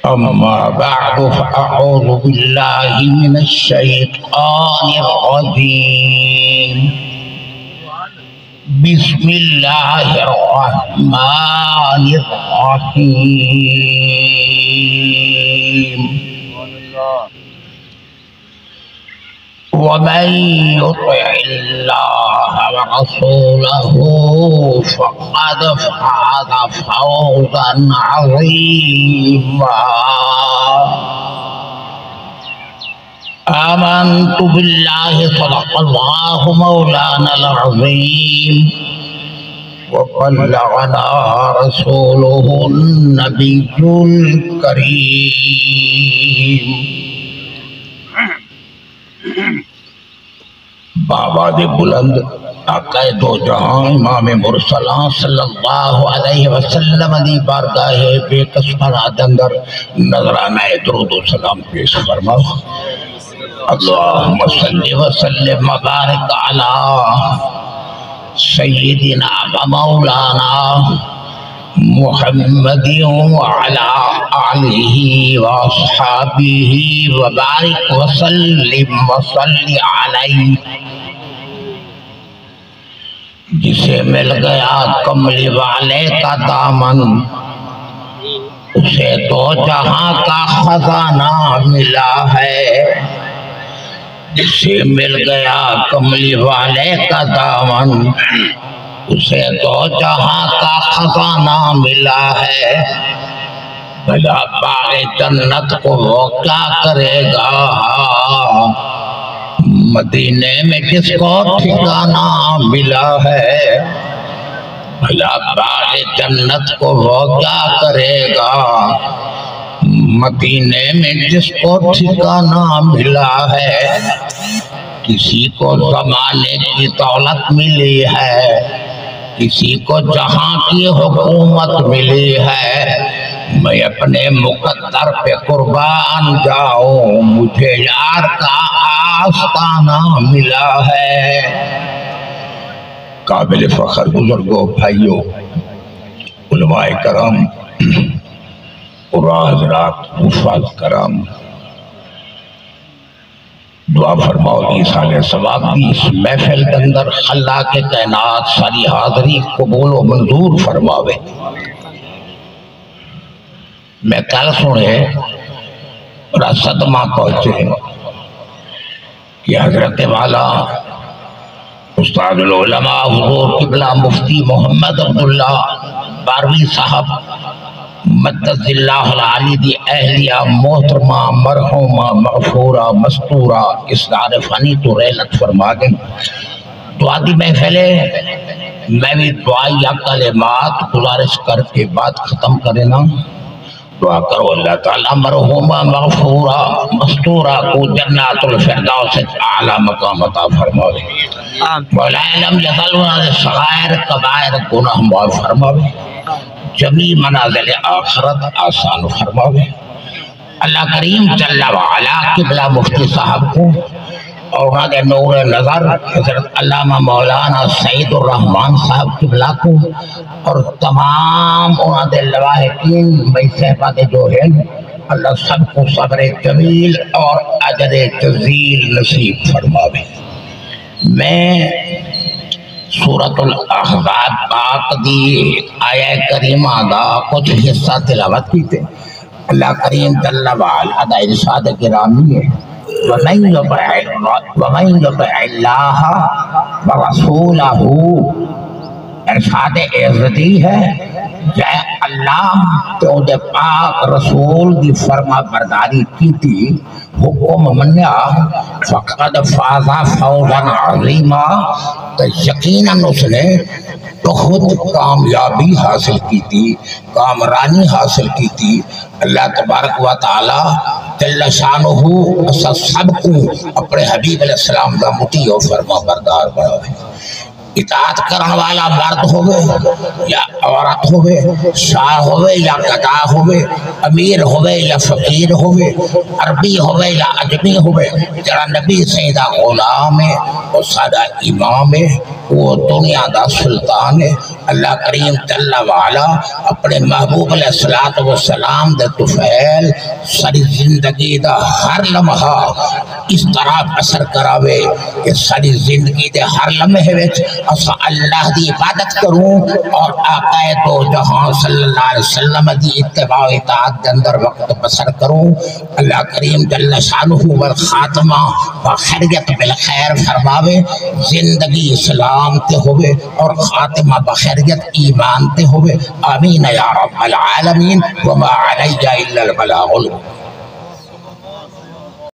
أما بعد فأعوذ بالله من الشيطان الرجيم بسم الله الرحمن الرحيم ومن يطع الله ورسوله فقد فاز فوزا عظيما آمنت بالله صدق الله مولانا العظيم وبلغنا رسوله النبي الكريم بابا دے بلند آقا دو جہاں امام مرسلان صلی اللہ علیہ وسلم دی بارگاہ بے قسمت اندر نظرانہ درود و سلام پیش فرماؤ اللہم صلی وسلم مبارک علی سیدنا و مولانا محمد وعلى آلہ واصحابہ وبارک وسلم وصلی علیہ جسے مل گیا کملی والے کا دامن اسے تو جہاں کا خزانہ ملا ہے جسے مل گیا کملی والے کا دامن اسے تو جہاں کا خزانہ ملا ہے بھلا باغ جنت کو وہ کیا کرے گا مدینے میں جس کو ٹھکانہ ملا ہے بھلا باغ جنت کو وہ کیا کرے گا مدینے میں جس کو ٹھکانہ ملا ہے کسی کو زمانے کی دولت ملی ہے کسی کو جہاں کی حکومت ملی ہے میں اپنے مقدر پہ قربان جاؤں مجھے یار کا آستانہ ملا ہے قابل فخر بزرگوں بھائیوں علماء کرام قرآن حضرات حفاظ کرام دعا فرماؤ دی سال ثواب دی اس محفل کے اندر خلاق کائنات ساری حاضری قبول و منظور فرماوے میں کل سنے بڑا صدمہ پہنچے کہ حضرت والا استاد العلماء حضور قبلہ مفتی محمد عبداللہ باروی صاحب مدد اللہ العالی دی اہلیہ محترمہ مرحومہ مغفورہ مستورہ اسرار فانی تو رحلت فرما گئی دعا دی محفلے میں بھی دعائی یا کلمات گزارش کر کے بات ختم کرنا دعا کرو اللہ تعالیٰ مرحومہ مغفورہ مستورہ کو جنات الفردوس اعلیٰ مقام عطا فرماوے مولا علم یزلونا صغائر کبائر گناہ معاف فرماوے جمی منازل آخرت آسان فرماوے اللہ کریم جل وعلا قبلہ مفتی صاحب کو اور انہوں نے نور نظر حضرت علامہ مولانا سعید الرحمن صاحب قبلہ کو اور تمام انہوں نے لواحقین بھائی صحبات جو ہیں اللہ سب کو صبر جمیل اور اجر جزیل نصیب فرماوے میں سورۃ الاحزاب پاک دی آیہ کریمہ دا کچھ حصہ تلاوت کیتے اللہ کریم جل وعلا دا ارشاد گرامی ہے وَمَن يُطِعِ اللَّهَ وَرَسُولَهُ ارشاد عزتی ہے جائے اللہ تو دے پاک رسول دی فرما برداری کی تھی حکم منیا فقد فازا فوزا عظیما تو یقیناً اس نے بہت کامیابی حاصل کی تھی کامرانی حاصل کی تھی اللہ تبارک و تعالی جل شانہ سب کو اپنے حبیب علیہ السلام دا مطیع و فرما بردار بناوے اطاعت کرن والا مرد ہوئے یا عورت ہوئے شاہ ہوئے یا قطع ہوئے امیر ہوئے یا فقیر ہوئے عربی ہوئے یا عجمی ہوئے جرا نبی سیدہ غلام ہے اور سادہ امام ہے وہ دنیا دا سلطان ہے۔ اللہ کریم جل وعلا اپنے محبوب علیہ السلام دے طفیل ساری زندگی دا ہر لمحہ اس طرح بسر کراوے کہ ساری زندگی دے ہر لمحے وچ اسا اللہ دی عبادت کروں اور آقا دو جہاں صلی اللہ علیہ وسلم دی اتباع و اطاعت دے اندر وقت بسر کروں۔ اللہ کریم جل شانہ والخاتمہ بخیریت بالخیر فرماوے، زندگی اسلام تے ہوئے اور خاتمہ بخیریت ایمان تے ہوئے، آمین یا رب العالمین، وما علی الا البلاغ المبین۔